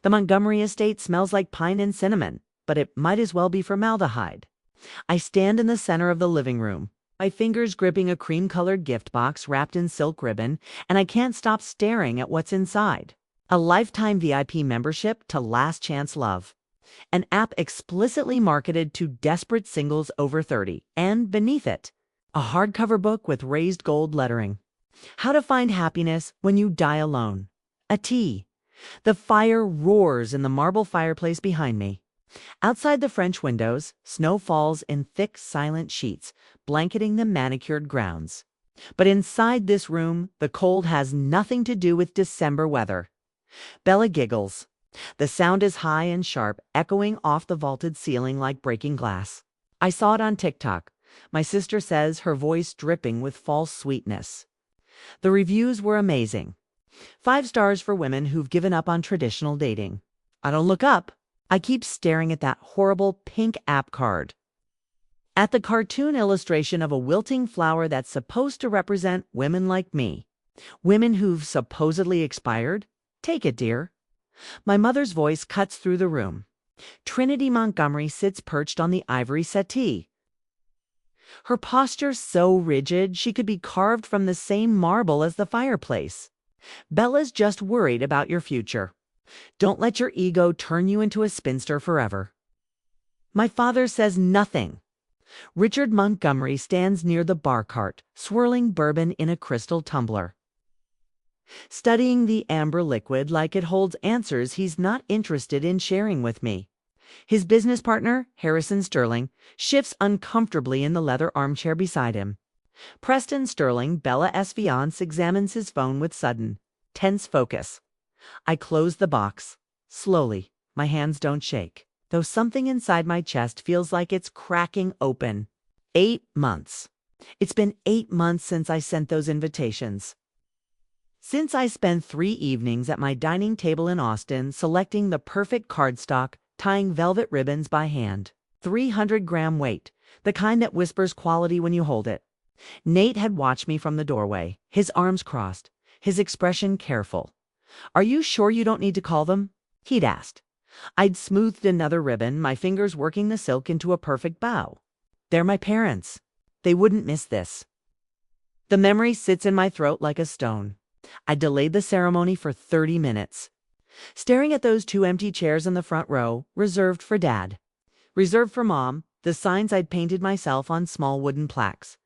The Montgomery estate smells like pine and cinnamon, but it might as well be formaldehyde. I stand in the center of the living room, my fingers gripping a cream-colored gift box wrapped in silk ribbon, and I can't stop staring at what's inside. A lifetime VIP membership to Last Chance Love. An app explicitly marketed to desperate singles over 30, and beneath it, a hardcover book with raised gold lettering. How to Find Happiness When You Die Alone. A tea. The fire roars in the marble fireplace behind me. Outside the French windows, snow falls in thick, silent sheets, blanketing the manicured grounds. But inside this room, the cold has nothing to do with December weather. Bella giggles. The sound is high and sharp, echoing off the vaulted ceiling like breaking glass. I saw it on TikTok. My sister says, her voice dripping with false sweetness. The reviews were amazing. 5 stars for women who've given up on traditional dating. I don't look up. I keep staring at that horrible pink app card. At the cartoon illustration of a wilting flower that's supposed to represent women like me. Women who've supposedly expired. Take it, dear. My mother's voice cuts through the room. Trinity Montgomery sits perched on the ivory settee. Her posture so rigid she could be carved from the same marble as the fireplace. Bella's just worried about your future. Don't let your ego turn you into a spinster forever. My father says nothing. Richard Montgomery stands near the bar cart, swirling bourbon in a crystal tumbler. Studying the amber liquid like it holds answers he's not interested in sharing with me. His business partner, Harrison Sterling, shifts uncomfortably in the leather armchair beside him. Preston Sterling, Bella's fiance, examines his phone with sudden, tense focus. I close the box. Slowly, my hands don't shake, though something inside my chest feels like it's cracking open. 8 months. It's been 8 months since I sent those invitations. Since I spent 3 evenings at my dining table in Austin selecting the perfect cardstock, tying velvet ribbons by hand. 300-gram weight, the kind that whispers quality when you hold it. Nate had watched me from the doorway, his arms crossed, his expression careful. "Are you sure you don't need to call them?" he'd asked. I'd smoothed another ribbon, my fingers working the silk into a perfect bow. They're my parents. They wouldn't miss this. The memory sits in my throat like a stone. I delayed the ceremony for 30 minutes. Staring at those 2 empty chairs in the front row, reserved for Dad. Reserved for Mom, the signs I'd painted myself on small wooden plaques.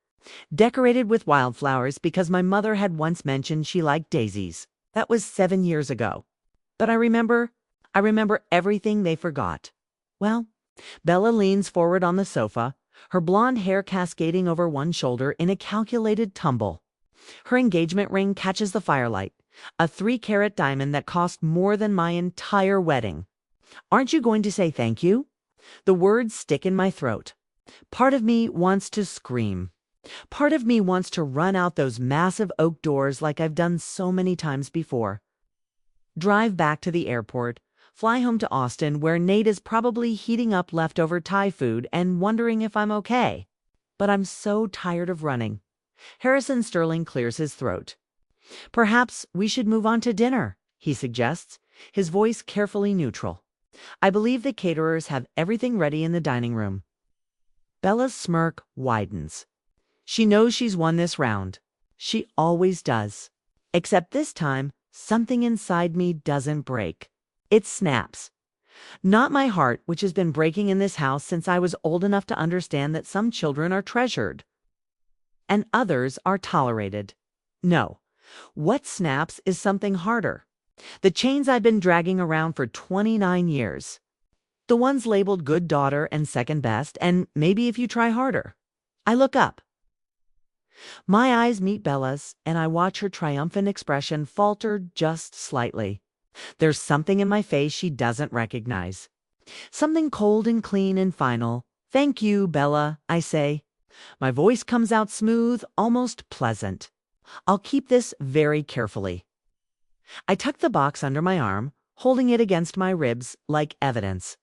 Decorated with wildflowers because my mother had once mentioned she liked daisies. That was 7 years ago. But I remember everything they forgot. Well, Bella leans forward on the sofa, her blonde hair cascading over one shoulder in a calculated tumble. Her engagement ring catches the firelight, a 3-carat diamond that cost more than my entire wedding. "Aren't you going to say thank you?" The words stick in my throat. Part of me wants to scream. Part of me wants to run out those massive oak doors like I've done so many times before. Drive back to the airport, fly home to Austin where Nate is probably heating up leftover Thai food and wondering if I'm okay. But I'm so tired of running. Harrison Sterling clears his throat. "Perhaps we should move on to dinner," he suggests, his voice carefully neutral. I believe the caterers have everything ready in the dining room. Bella's smirk widens. She knows she's won this round. She always does. Except this time, something inside me doesn't break. It snaps. Not my heart, which has been breaking in this house since I was old enough to understand that some children are treasured and others are tolerated. No. What snaps is something harder. The chains I've been dragging around for 29 years. The ones labeled good daughter and second best, and maybe if you try harder. I look up. My eyes meet Bella's, and I watch her triumphant expression falter just slightly. There's something in my face she doesn't recognize. Something cold and clean and final. "Thank you, Bella," I say. My voice comes out smooth, almost pleasant. I'll keep this very carefully. I tuck the box under my arm, holding it against my ribs like evidence.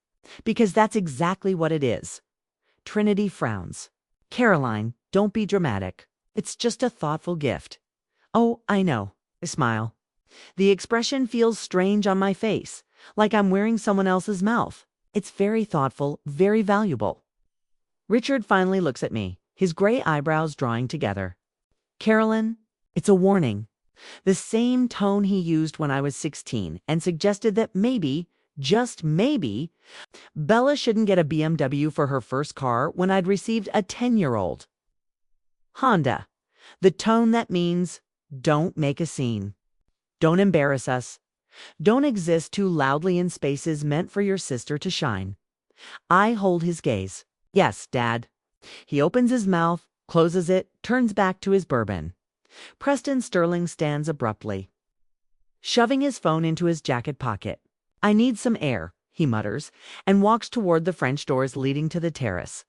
Because that's exactly what it is. Trinity frowns. "Caroline, don't be dramatic. It's just a thoughtful gift." "Oh, I know." I smile. The expression feels strange on my face, like I'm wearing someone else's mouth. It's very thoughtful, very valuable. Richard finally looks at me, his gray eyebrows drawing together. Carolyn, it's a warning. The same tone he used when I was 16 and suggested that maybe, just maybe, Bella shouldn't get a BMW for her first car when I'd received a 10-year-old Honda. The tone that means, don't make a scene. Don't embarrass us. Don't exist too loudly in spaces meant for your sister to shine. I hold his gaze. Yes, Dad. He opens his mouth, closes it, turns back to his bourbon. Preston Sterling stands abruptly, shoving his phone into his jacket pocket. I need some air, he mutters, and walks toward the French doors leading to the terrace.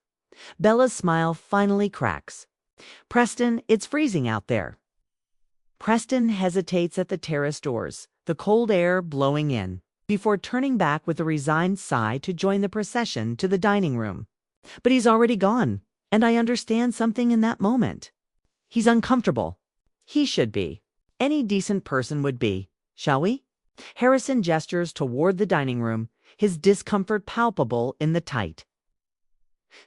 Bella's smile finally cracks. Preston, it's freezing out there. Preston hesitates at the terrace doors, the cold air blowing in, before turning back with a resigned sigh to join the procession to the dining room. But he's already gone, and I understand something in that moment. He's uncomfortable. He should be. Any decent person would be. Shall we? Harrison gestures toward the dining room, his discomfort palpable in the tight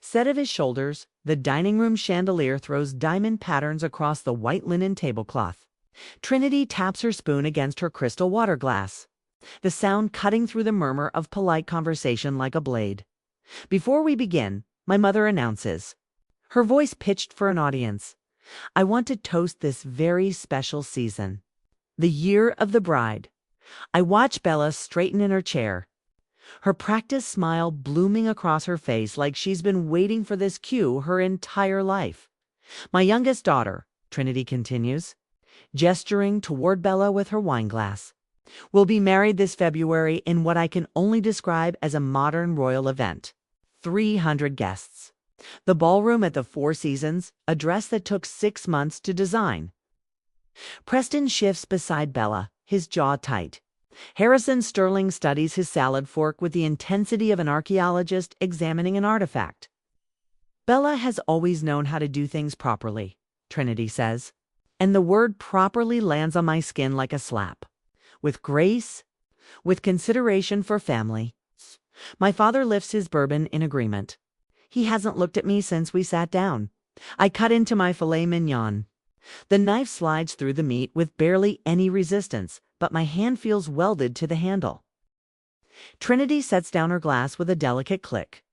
set of his shoulders. The dining room chandelier throws diamond patterns across the white linen tablecloth. Trinity taps her spoon against her crystal water glass, the sound cutting through the murmur of polite conversation like a blade. Before we begin, my mother announces, her voice pitched for an audience, I want to toast this very special season, the year of the bride. I watch Bella straighten in her chair, her practiced smile blooming across her face like she's been waiting for this cue her entire life. My youngest daughter, Trinity continues, gesturing toward Bella with her wine glass, will be married this February in what I can only describe as a modern royal event. 300 guests. The ballroom at the Four Seasons, a dress that took 6 months to design. Preston shifts beside Bella, his jaw tight. Harrison Sterling studies his salad fork with the intensity of an archaeologist examining an artifact. Bella has always known how to do things properly, Trinity says, and the word properly lands on my skin like a slap. With grace, with consideration for family. My father lifts his bourbon in agreement. He hasn't looked at me since we sat down. I cut into my filet mignon. The knife slides through the meat with barely any resistance, but my hand feels welded to the handle. Trinity sets down her glass with a delicate click.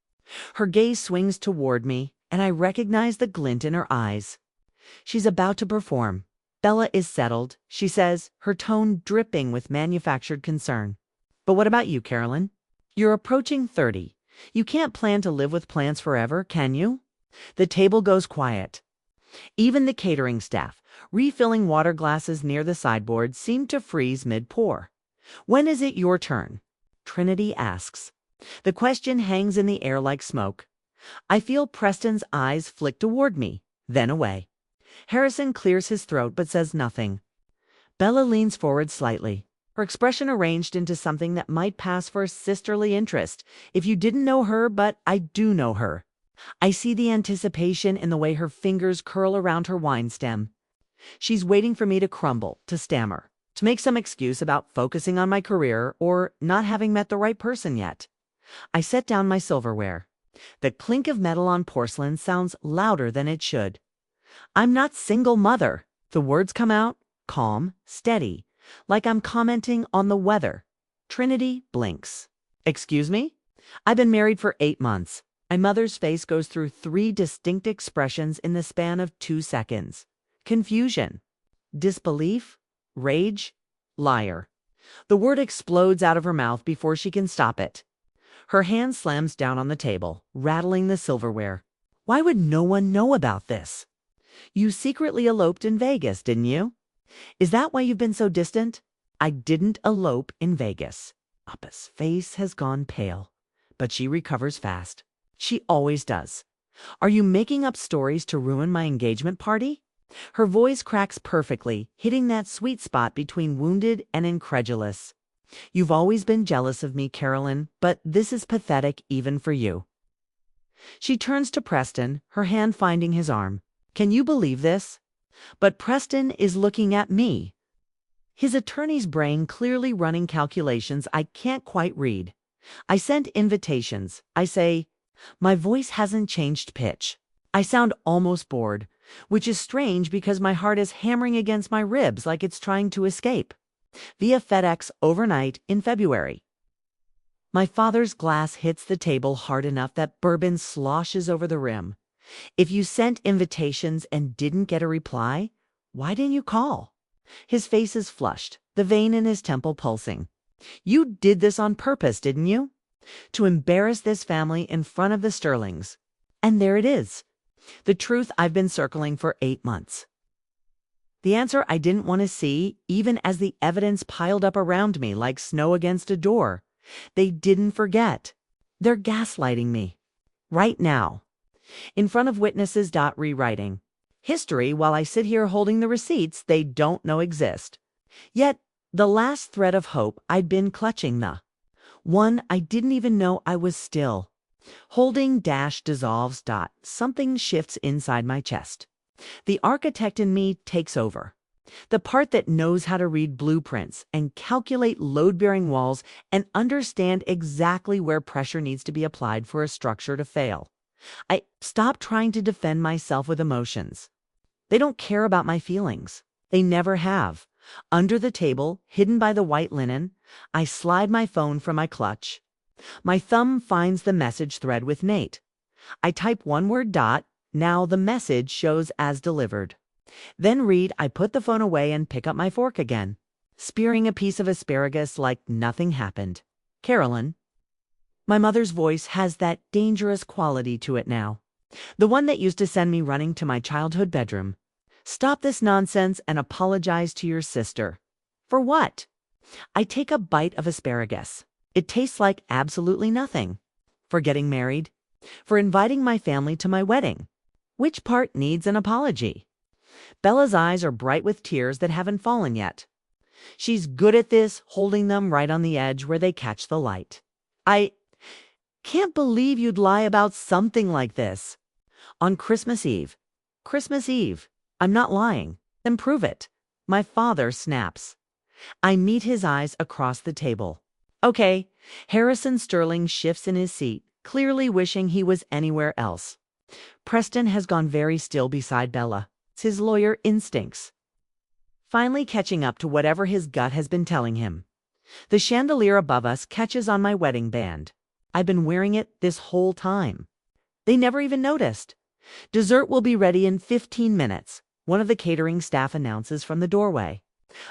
Her gaze swings toward me, and I recognize the glint in her eyes. She's about to perform. Bella is settled, she says, her tone dripping with manufactured concern. But what about you, Carolyn? You're approaching 30. You can't plan to live with plants forever, can you? The table goes quiet. Even the catering staff, refilling water glasses near the sideboard, seem to freeze mid-pour. When is it your turn? Trinity asks. The question hangs in the air like smoke. I feel Preston's eyes flick toward me, then away. Harrison clears his throat but says nothing. Bella leans forward slightly, her expression arranged into something that might pass for sisterly interest if you didn't know her, but I do know her. I see the anticipation in the way her fingers curl around her wine stem. She's waiting for me to crumble, to stammer, to make some excuse about focusing on my career or not having met the right person yet. I set down my silverware. The clink of metal on porcelain sounds louder than it should. I'm not single mother. The words come out, calm, steady, like I'm commenting on the weather. Trinity blinks. Excuse me? I've been married for 8 months. My mother's face goes through 3 distinct expressions in the span of 2 seconds. Confusion, disbelief, rage, liar. The word explodes out of her mouth before she can stop it. Her hand slams down on the table, rattling the silverware. Why would no one know about this? You secretly eloped in Vegas, didn't you? Is that why you've been so distant? I didn't elope in Vegas. Appa's face has gone pale, but she recovers fast. She always does. Are you making up stories to ruin my engagement party? Her voice cracks perfectly, hitting that sweet spot between wounded and incredulous. You've always been jealous of me, Carolyn, but this is pathetic even for you. She turns to Preston, her hand finding his arm. Can you believe this? But Preston is looking at me. His attorney's brain clearly running calculations I can't quite read. I sent invitations. I say, my voice hasn't changed pitch. I sound almost bored, which is strange because my heart is hammering against my ribs like it's trying to escape. Via FedEx overnight in February. My father's glass hits the table hard enough that bourbon sloshes over the rim. If you sent invitations and didn't get a reply, why didn't you call? His face is flushed, the vein in his temple pulsing. You did this on purpose, didn't you? To embarrass this family in front of the Sterlings. And there it is. The truth I've been circling for 8 months. The answer I didn't want to see, even as the evidence piled up around me like snow against a door. They didn't forget. They're gaslighting me. Right now. In front of witnesses. Rewriting history while I sit here holding the receipts they don't know exist. Yet, the last thread of hope I'd been clutching, the one I didn't even know I was still holding dissolves. Something shifts inside my chest. The architect in me takes over. The part that knows how to read blueprints and calculate load-bearing walls and understand exactly where pressure needs to be applied for a structure to fail. I stop trying to defend myself with emotions. They don't care about my feelings. They never have. Under the table, hidden by the white linen, I slide my phone from my clutch. My thumb finds the message thread with Nate. I type one word. Now the message shows as delivered. Then read. I put the phone away and pick up my fork again, spearing a piece of asparagus like nothing happened. Carolyn. My mother's voice has that dangerous quality to it now. The one that used to send me running to my childhood bedroom. Stop this nonsense and apologize to your sister. For what? I take a bite of asparagus. It tastes like absolutely nothing. For getting married? For inviting my family to my wedding? Which part needs an apology? Bella's eyes are bright with tears that haven't fallen yet. She's good at this, holding them right on the edge where they catch the light. I can't believe you'd lie about something like this. On Christmas Eve. Christmas Eve. I'm not lying. Then prove it. My father snaps. I meet his eyes across the table. Okay. Harrison Sterling shifts in his seat, clearly wishing he was anywhere else. Preston has gone very still beside Bella. It's his lawyer instincts. Finally catching up to whatever his gut has been telling him. The chandelier above us catches on my wedding band. I've been wearing it this whole time. They never even noticed. Dessert will be ready in 15 minutes, one of the catering staff announces from the doorway.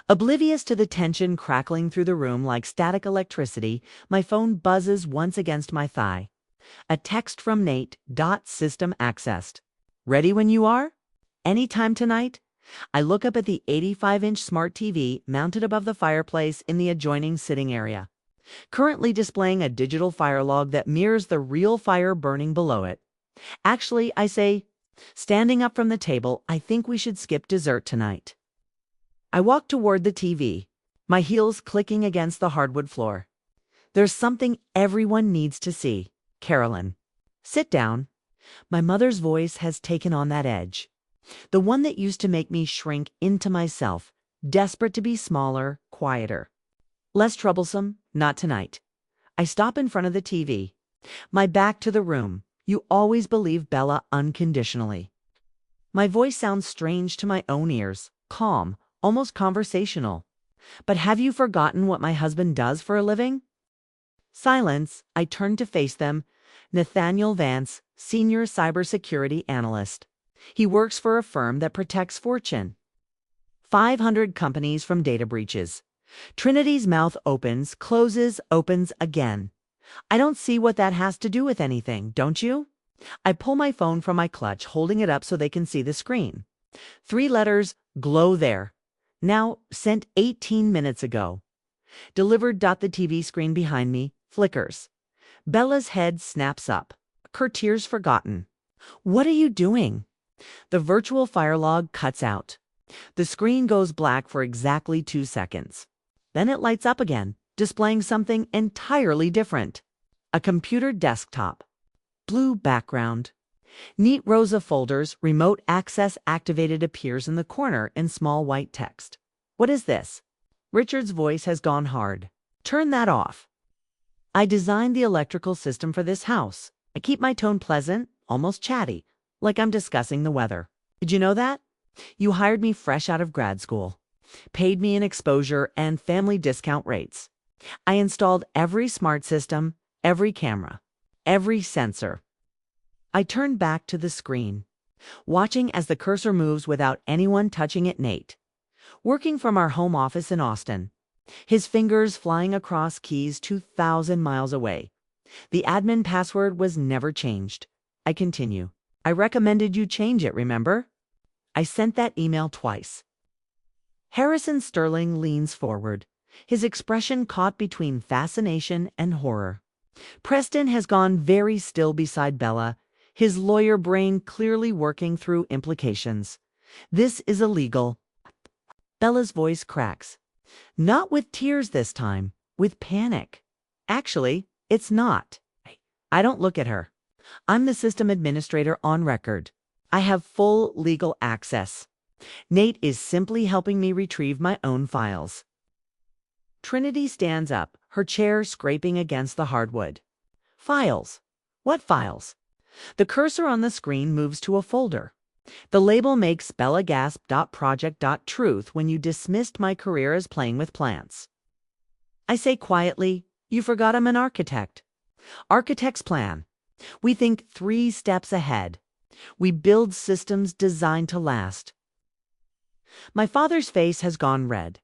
Oblivious to the tension crackling through the room like static electricity, my phone buzzes once against my thigh. A text from Nate. System accessed. Ready when you are? Anytime tonight? I look up at the 85-inch smart TV mounted above the fireplace in the adjoining sitting area, currently displaying a digital fire log that mirrors the real fire burning below it. Actually, I say, standing up from the table, I think we should skip dessert tonight. I walk toward the TV, my heels clicking against the hardwood floor. There's something everyone needs to see. Carolyn. Sit down. My mother's voice has taken on that edge. The one that used to make me shrink into myself, desperate to be smaller, quieter. Less troublesome, not tonight. I stop in front of the TV, my back to the room. You always believe Bella unconditionally. My voice sounds strange to my own ears, calm, almost conversational. But have you forgotten what my husband does for a living? Silence. I turn to face them. Nathaniel Vance, senior cybersecurity analyst. He works for a firm that protects Fortune 500 companies from data breaches. Trinity's mouth opens, closes, opens again. I don't see what that has to do with anything, don't you? I pull my phone from my clutch, holding it up so they can see the screen. 3 letters glow there. Now, sent 18 minutes ago. Delivered. The TV screen behind me flickers. Bella's head snaps up. Her tears forgotten. What are you doing? The virtual fire log cuts out. The screen goes black for exactly 2 seconds. Then it lights up again, displaying something entirely different. A computer desktop. Blue background. Neat rows of folders. Remote access activated appears in the corner in small white text. What is this? Richard's voice has gone hard. Turn that off. I designed the electrical system for this house. I keep my tone pleasant, almost chatty, like I'm discussing the weather. Did you know that? You hired me fresh out of grad school, paid me in exposure and family discount rates. I installed every smart system, every camera, every sensor. I turned back to the screen, watching as the cursor moves without anyone touching it. Nate, working from our home office in Austin, his fingers flying across keys 2,000 miles away. The admin password was never changed. I continue. I recommended you change it, remember? I sent that email twice. Harrison Sterling leans forward, his expression caught between fascination and horror. Preston has gone very still beside Bella, his lawyer brain clearly working through implications. This is illegal. Bella's voice cracks. Not with tears this time, with panic. Actually, it's not. I don't look at her. I'm the system administrator on record. I have full legal access. Nate is simply helping me retrieve my own files. Trinity stands up, her chair scraping against the hardwood. Files? What files? The cursor on the screen moves to a folder. The label makes bellagasp.project.truth when you dismissed my career as playing with plants. I say quietly, you forgot I'm an architect. Architect's plan. We think 3 steps ahead. We build systems designed to last. My father's face has gone red.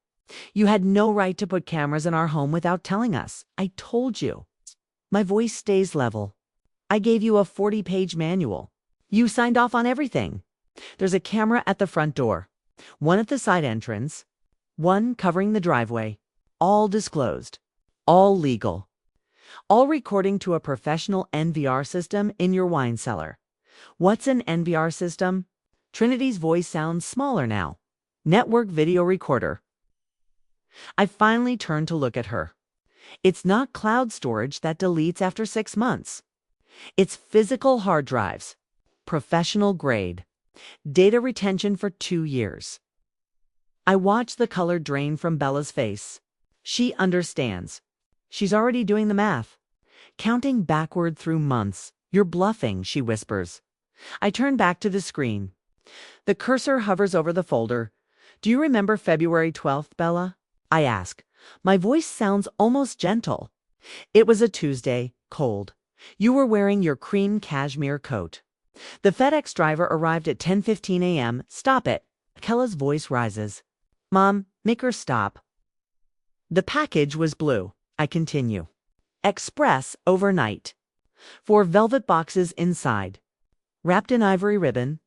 You had no right to put cameras in our home without telling us. I told you. My voice stays level. I gave you a 40-page manual. You signed off on everything. There's a camera at the front door, one at the side entrance, one covering the driveway, all disclosed, all legal, all recording to a professional NVR system in your wine cellar. What's an NVR system? Trinity's voice sounds smaller now. Network video recorder. I finally turn to look at her. It's not cloud storage that deletes after 6 months. It's physical hard drives, professional grade, data retention for 2 years. I watch the color drain from Bella's face. She understands. She's already doing the math. Counting backward through months. You're bluffing, she whispers. I turn back to the screen. The cursor hovers over the folder. Do you remember February 12th, Bella? I ask. My voice sounds almost gentle. It was a Tuesday, cold. You were wearing your cream cashmere coat. The FedEx driver arrived at 10:15 a.m. Stop it. Kella's voice rises. Mom, make her stop. The package was blue. I continue. Express overnight. 4 velvet boxes inside. Wrapped in ivory ribbon.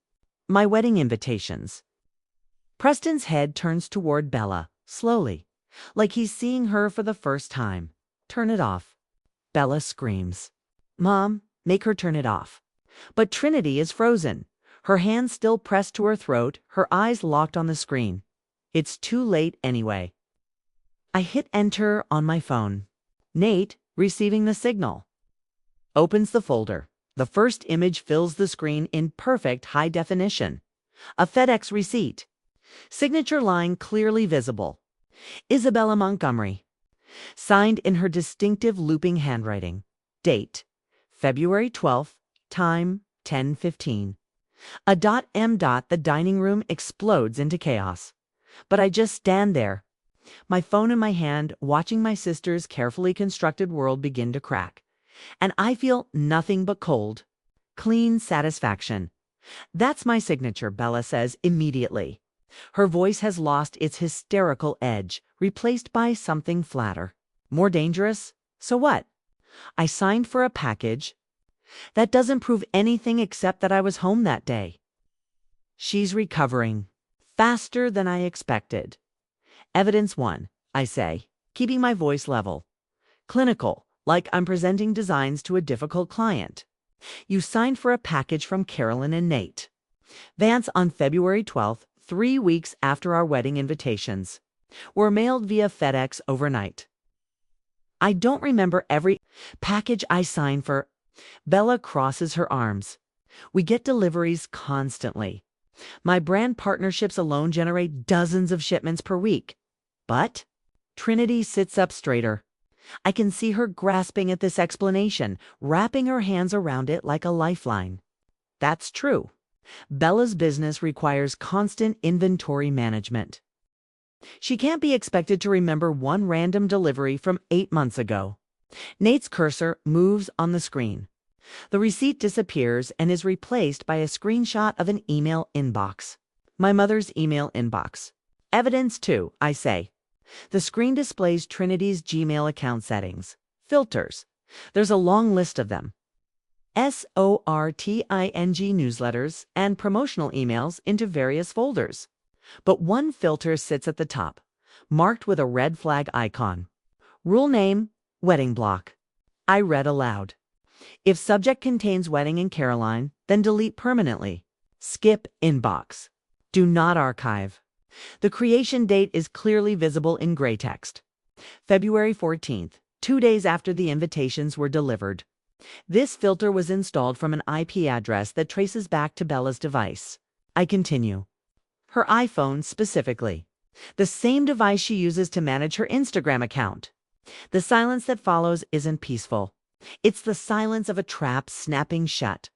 My wedding invitations. Preston's head turns toward Bella, slowly, like he's seeing her for the first time. Turn it off. Bella screams. Mom, make her turn it off. But Trinity is frozen, her hands still pressed to her throat, her eyes locked on the screen. It's too late anyway. I hit enter on my phone. Nate, receiving the signal. Opens the folder. The first image fills the screen in perfect high definition. A FedEx receipt. Signature line clearly visible. Isabella Montgomery. Signed in her distinctive looping handwriting. Date. February 12th. Time 10:15. The dining room explodes into chaos. But I just stand there, my phone in my hand, watching my sister's carefully constructed world begin to crack. And I feel nothing but cold, clean satisfaction. That's my signature, Bella says immediately. Her voice has lost its hysterical edge, replaced by something flatter. More dangerous? So what? I signed for a package. That doesn't prove anything except that I was home that day. She's recovering. Faster than I expected. Evidence 1, I say, keeping my voice level. Clinical, like I'm presenting designs to a difficult client. You signed for a package from Carolyn and Nate. Vance on February 12th, 3 weeks after our wedding invitations. Were mailed via FedEx overnight. I don't remember every package I signed for. Bella crosses her arms. We get deliveries constantly. My brand partnerships alone generate dozens of shipments per week. But Trinity sits up straighter. I can see her grasping at this explanation, wrapping her hands around it like a lifeline. That's true. Bella's business requires constant inventory management. She can't be expected to remember one random delivery from 8 months ago. Nate's cursor moves on the screen. The receipt disappears and is replaced by a screenshot of an email inbox. My mother's email inbox. Evidence too, I say. The screen displays Trinity's Gmail account settings. Filters. There's a long list of them. SORTING newsletters and promotional emails into various folders. But one filter sits at the top, marked with a red flag icon. Rule name, wedding block. I read aloud. If subject contains wedding and Caroline, then delete permanently. Skip inbox. Do not archive. The creation date is clearly visible in gray text. February 14th, 2 days after the invitations were delivered. This filter was installed from an IP address that traces back to Bella's device. I continue. Her iPhone specifically. The same device she uses to manage her Instagram account. The silence that follows isn't peaceful. It's the silence of a trap snapping shut.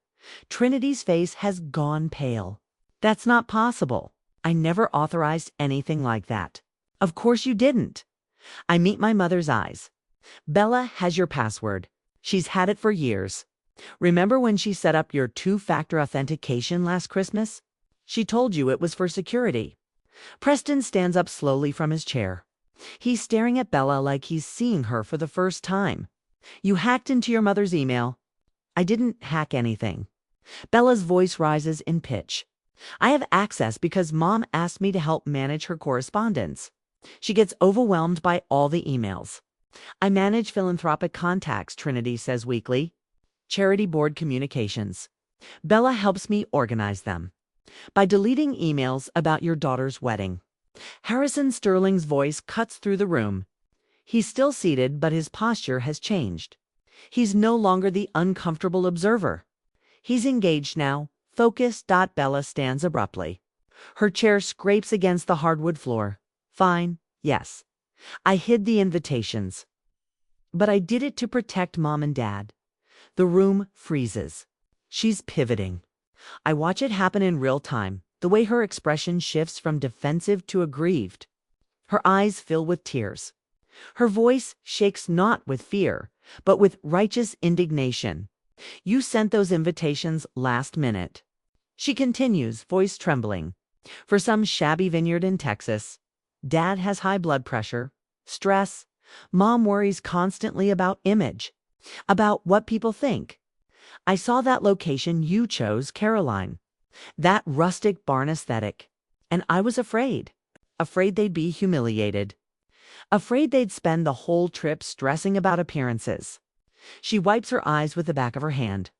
Trinity's face has gone pale. That's not possible. I never authorized anything like that. Of course you didn't. I meet my mother's eyes. Bella has your password. She's had it for years. Remember when she set up your 2-factor authentication last Christmas? She told you it was for security. Preston stands up slowly from his chair. He's staring at Bella like he's seeing her for the first time. You hacked into your mother's email. I didn't hack anything. Bella's voice rises in pitch. I have access because Mom asked me to help manage her correspondence. She gets overwhelmed by all the emails. I manage philanthropic contacts, Trinity says weakly. Charity board communications. Bella helps me organize them. By deleting emails about your daughter's wedding. Harrison Sterling's voice cuts through the room. He's still seated, but his posture has changed. He's no longer the uncomfortable observer. He's engaged now, focused. Bella stands abruptly. Her chair scrapes against the hardwood floor. Fine, yes. I hid the invitations. But I did it to protect Mom and Dad. The room freezes. She's pivoting. I watch it happen in real time, the way her expression shifts from defensive to aggrieved. Her eyes fill with tears. Her voice shakes not with fear, but with righteous indignation. You sent those invitations last minute. She continues, voice trembling. For some shabby vineyard in Texas. Dad has high blood pressure, stress. Mom worries constantly about image, about what people think. I saw that location you chose, Caroline. That rustic barn aesthetic. And I was afraid. Afraid they'd be humiliated. Afraid they'd spend the whole trip stressing about appearances. She wipes her eyes with the back of her hand.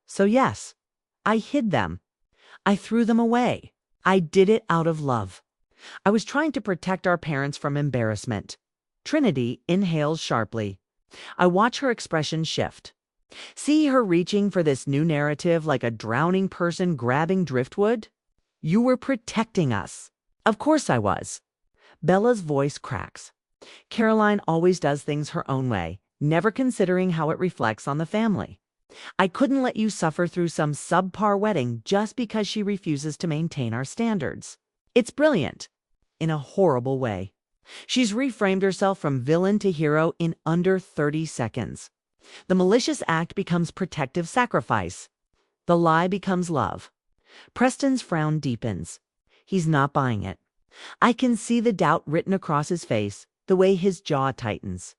So yes, I hid them. I threw them away. I did it out of love. I was trying to protect our parents from embarrassment. Trinity inhales sharply. I watch her expression shift. See her reaching for this new narrative like a drowning person grabbing driftwood? You were protecting us. Of course I was. Bella's voice cracks. Caroline always does things her own way, never considering how it reflects on the family. I couldn't let you suffer through some subpar wedding just because she refuses to maintain our standards. It's brilliant. In a horrible way. She's reframed herself from villain to hero in under 30 seconds. The malicious act becomes protective sacrifice. The lie becomes love. Preston's frown deepens. He's not buying it. I can see the doubt written across his face, the way his jaw tightens.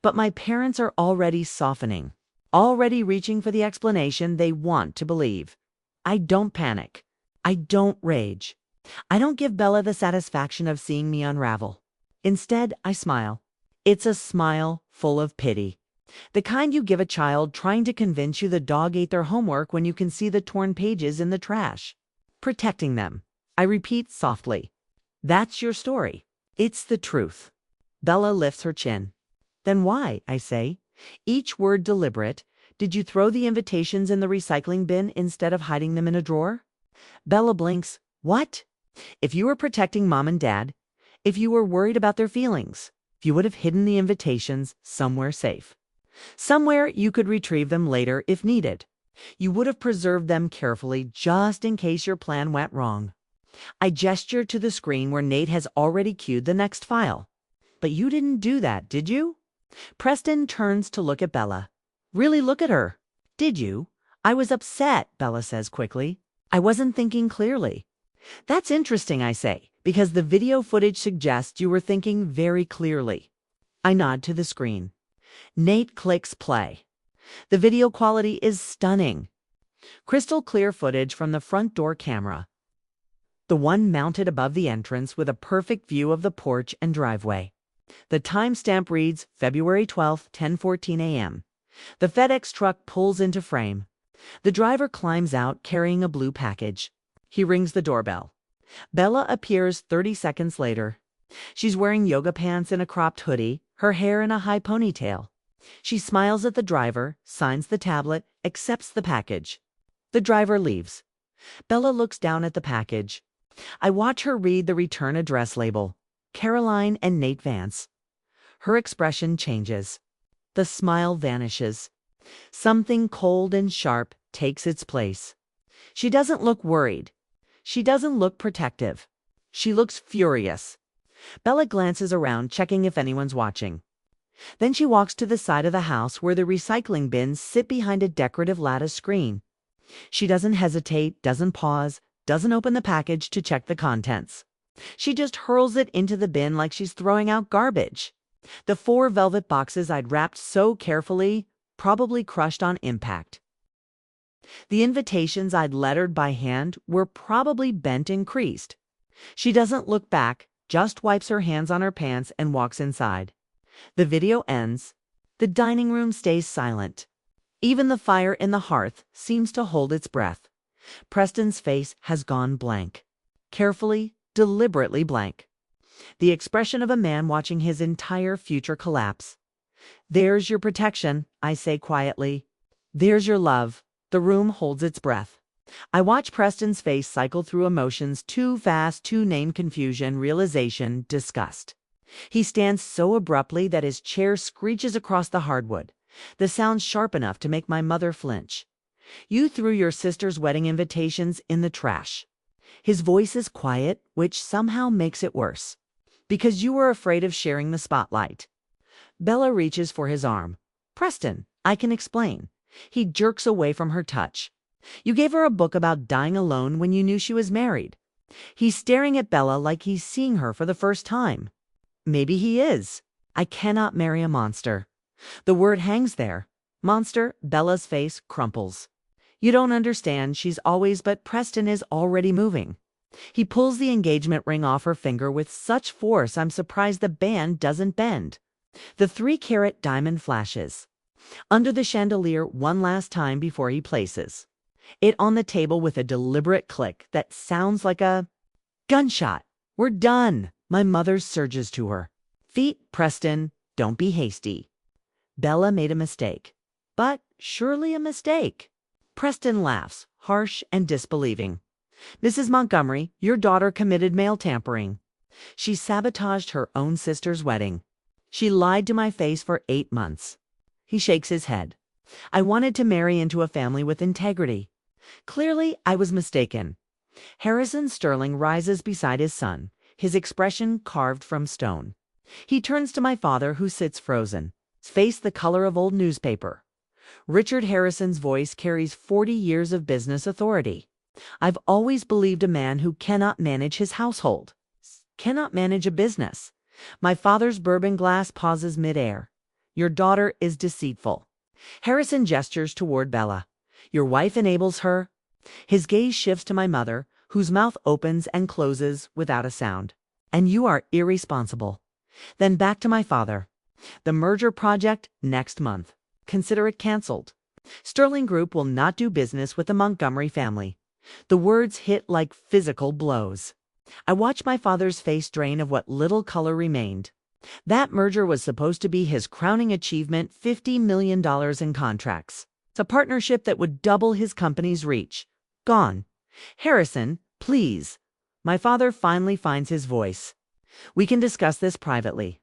But my parents are already softening, already reaching for the explanation they want to believe. I don't panic. I don't rage. I don't give Bella the satisfaction of seeing me unravel. Instead, I smile. It's a smile full of pity. The kind you give a child trying to convince you the dog ate their homework when you can see the torn pages in the trash. Protecting them. I repeat softly. That's your story. It's the truth. Bella lifts her chin. Then why, I say, each word deliberate, did you throw the invitations in the recycling bin instead of hiding them in a drawer? Bella blinks. What? If you were protecting Mom and Dad, if you were worried about their feelings, You would have hidden the invitations somewhere safe. Somewhere you could retrieve them later if needed. You would have preserved them carefully just in case your plan went wrong. I gestured to the screen where Nate has already queued the next file. But you didn't do that, did you? Preston turns to look at Bella. Really look at her. Did you? I was upset, Bella says quickly. I wasn't thinking clearly. That's interesting, I say, because the video footage suggests you were thinking very clearly. I nod to the screen. Nate clicks play. The video quality is stunning. Crystal clear footage from the front door camera. The one mounted above the entrance with a perfect view of the porch and driveway. The timestamp reads February 12th, 10:14 a.m. The FedEx truck pulls into frame. The driver climbs out carrying a blue package. He rings the doorbell. Bella appears 30 seconds later. She's wearing yoga pants and a cropped hoodie, her hair in a high ponytail. She smiles at the driver, signs the tablet, accepts the package. The driver leaves. Bella looks down at the package. I watch her read the return address label. Caroline and Nate Vance. Her expression changes. The smile vanishes. Something cold and sharp takes its place. She doesn't look worried. She doesn't look protective. She looks furious. Bella glances around, checking if anyone's watching. Then she walks to the side of the house where the recycling bins sit behind a decorative lattice screen. She doesn't hesitate, doesn't pause, doesn't open the package to check the contents. She just hurls it into the bin like she's throwing out garbage. The 4 velvet boxes I'd wrapped so carefully, probably crushed on impact. The invitations I'd lettered by hand were probably bent and creased. She doesn't look back, just wipes her hands on her pants and walks inside. The video ends. The dining room stays silent. Even the fire in the hearth seems to hold its breath. Preston's face has gone blank. Carefully, deliberately blank. The expression of a man watching his entire future collapse. There's your protection, I say quietly. There's your love. The room holds its breath. I watch Preston's face cycle through emotions too fast to name confusion, realization, disgust. He stands so abruptly that his chair screeches across the hardwood, the sound sharp enough to make my mother flinch. You threw your sister's wedding invitations in the trash. His voice is quiet, which somehow makes it worse. Because you were afraid of sharing the spotlight. Bella reaches for his arm. Preston, I can explain. He jerks away from her touch. You gave her a book about dying alone when you knew she was married. He's staring at Bella like he's seeing her for the first time. Maybe he is. I cannot marry a monster. The word hangs there. Monster, Bella's face crumples. You don't understand, she's always, but Preston is already moving. He pulls the engagement ring off her finger with such force I'm surprised the band doesn't bend. The 3-carat diamond flashes. Under the chandelier one last time before he places it on the table with a deliberate click that sounds like a gunshot. We're done. My mother surges to her feet. Preston, don't be hasty. Bella made a mistake. But surely a mistake. Preston laughs, harsh and disbelieving. Mrs. Montgomery, your daughter committed mail tampering. She sabotaged her own sister's wedding. She lied to my face for 8 months. He shakes his head. I wanted to marry into a family with integrity. Clearly, I was mistaken. Harrison Sterling rises beside his son, his expression carved from stone. He turns to my father, who sits frozen, his face the color of old newspaper. Richard Harrison's voice carries 40 years of business authority. I've always believed a man who cannot manage his household cannot manage a business. My father's bourbon glass pauses midair. Your daughter is deceitful. Harrison gestures toward Bella. Your wife enables her. His gaze shifts to my mother, whose mouth opens and closes without a sound. And you are irresponsible. Then back to my father. The merger project next month. Consider it canceled. Sterling Group will not do business with the Montgomery family. The words hit like physical blows. I watch my father's face drain of what little color remained. That merger was supposed to be his crowning achievement, $50 million in contracts. It's a partnership that would double his company's reach. Gone. Harrison, please. My father finally finds his voice. We can discuss this privately.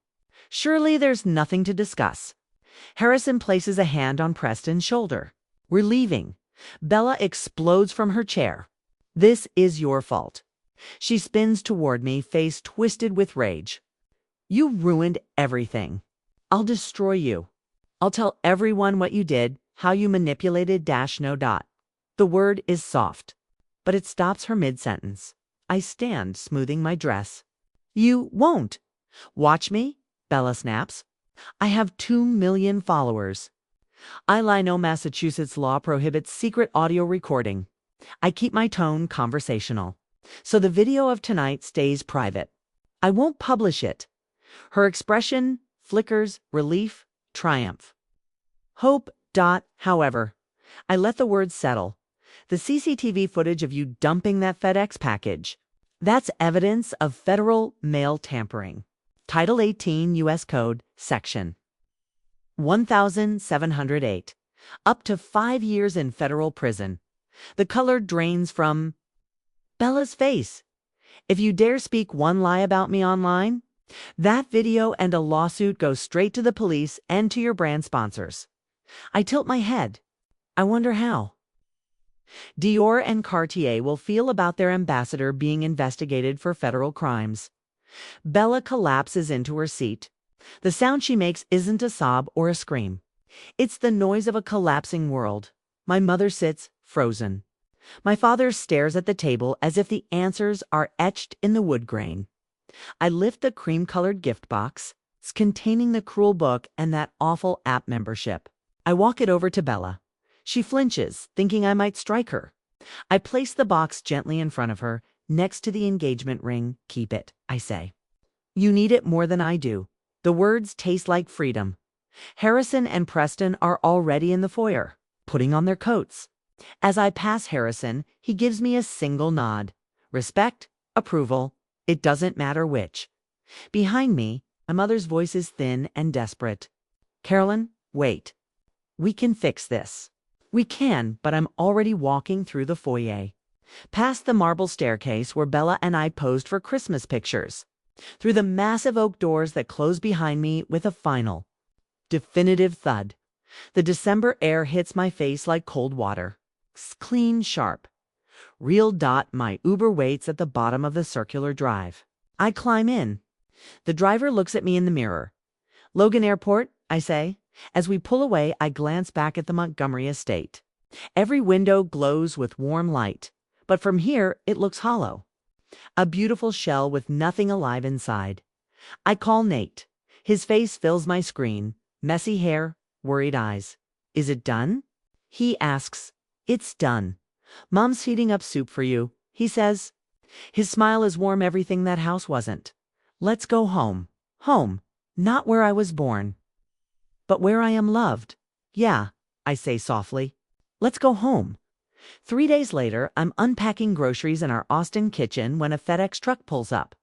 Surely there's nothing to discuss. Harrison places a hand on Preston's shoulder. We're leaving. Bella explodes from her chair. This is your fault. She spins toward me, face twisted with rage. You ruined everything. I'll destroy you. I'll tell everyone what you did, how you manipulated dash no dot. The word is soft, but it stops her mid-sentence. I stand, smoothing my dress. You won't. Watch me, Bella snaps. I have 2 million followers. I know Massachusetts law prohibits secret audio recording. I keep my tone conversational, so the video of tonight stays private. I won't publish it. Her expression flickers relief, triumph. Hope, however. I let the words settle. The CCTV footage of you dumping that FedEx package. That's evidence of federal mail tampering. Title 18 U.S. Code, Section 1708. Up to 5 years in federal prison. The color drains from Bella's face. If you dare speak one lie about me online, that video and a lawsuit go straight to the police and to your brand sponsors. I tilt my head. I wonder how. Dior and Cartier will feel about their ambassador being investigated for federal crimes. Bella collapses into her seat. The sound she makes isn't a sob or a scream. It's the noise of a collapsing world. My mother sits, frozen. My father stares at the table as if the answers are etched in the wood grain. I lift the cream-colored gift box, containing the cruel book and that awful app membership. I walk it over to Bella. She flinches, thinking I might strike her. I place the box gently in front of her, next to the engagement ring. Keep it, I say. You need it more than I do. The words taste like freedom. Harrison and Preston are already in the foyer, putting on their coats. As I pass Harrison, he gives me a single nod. Respect, approval, it doesn't matter which. Behind me, my mother's voice is thin and desperate. Carolyn, wait. We can fix this. We can, but I'm already walking through the foyer. Past the marble staircase where Bella and I posed for Christmas pictures. Through the massive oak doors that close behind me with a final, definitive thud. The December air hits my face like cold water. Clean, sharp. Real. My Uber waits at the bottom of the circular drive. I climb in. The driver looks at me in the mirror. Logan Airport, I say. As we pull away, I glance back at the Montgomery estate. Every window glows with warm light, but from here it looks hollow. A beautiful shell with nothing alive inside. I call Nate. His face fills my screen. Messy hair, worried eyes. Is it done? He asks. It's done. Mom's heating up soup for you, he says. His smile is warm, everything that house wasn't. Let's go home. Home. Not where I was born, but where I am loved. Yeah, I say softly. Let's go home. 3 days later, I'm unpacking groceries in our Austin kitchen when a FedEx truck pulls up.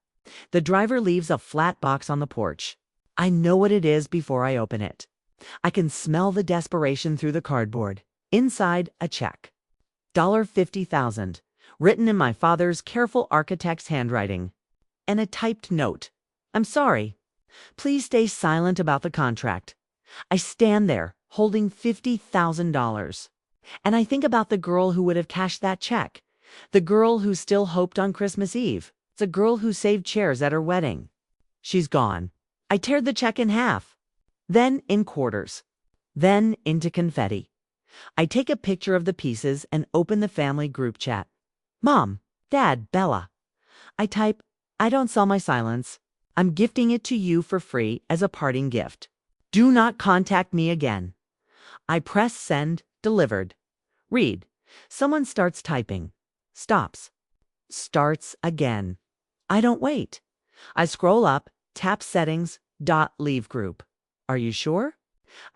The driver leaves a flat box on the porch. I know what it is before I open it. I can smell the desperation through the cardboard. Inside, a check. $50,000, written in my father's careful architect's handwriting. And a typed note. I'm sorry. Please stay silent about the contract. I stand there, holding $50,000. And I think about the girl who would have cashed that check. The girl who still hoped on Christmas Eve. The girl who saved chairs at her wedding. She's gone. I tear the check in half. Then in quarters. Then into confetti. I take a picture of the pieces and open the family group chat. Mom, Dad, Bella. I type, I don't sell my silence. I'm gifting it to you for free as a parting gift. Do not contact me again. I press send, delivered. Read. Someone starts typing. Stops. Starts again. I don't wait. I scroll up, tap settings, leave group. Are you sure?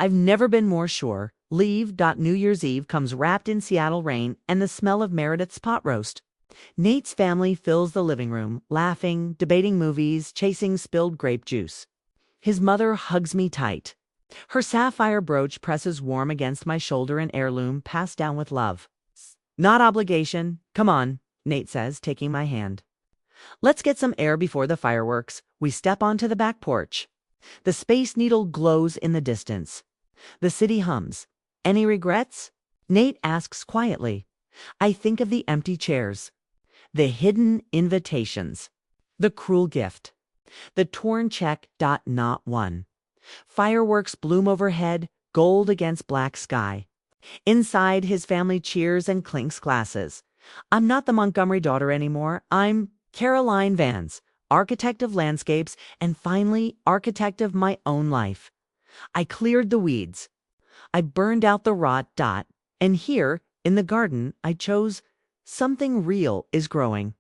I've never been more sure. Leave. New Year's Eve comes wrapped in Seattle rain and the smell of Meredith's pot roast. Nate's family fills the living room, laughing, debating movies, chasing spilled grape juice. His mother hugs me tight. Her sapphire brooch presses warm against my shoulder, an heirloom passed down with love. Not obligation. Come on, Nate says, taking my hand. Let's get some air before the fireworks. We step onto the back porch. The Space Needle glows in the distance. The city hums. Any regrets? Nate asks quietly. I think of the empty chairs, the hidden invitations, the cruel gift, the torn check. Not one. Fireworks bloom overhead, gold against black sky. Inside, his family cheers and clinks glasses. I'm not the Montgomery daughter anymore. I'm Caroline Vance, architect of landscapes, and finally, architect of my own life. I cleared the weeds. I burned out the rot. And here, in the garden, I chose something real is growing.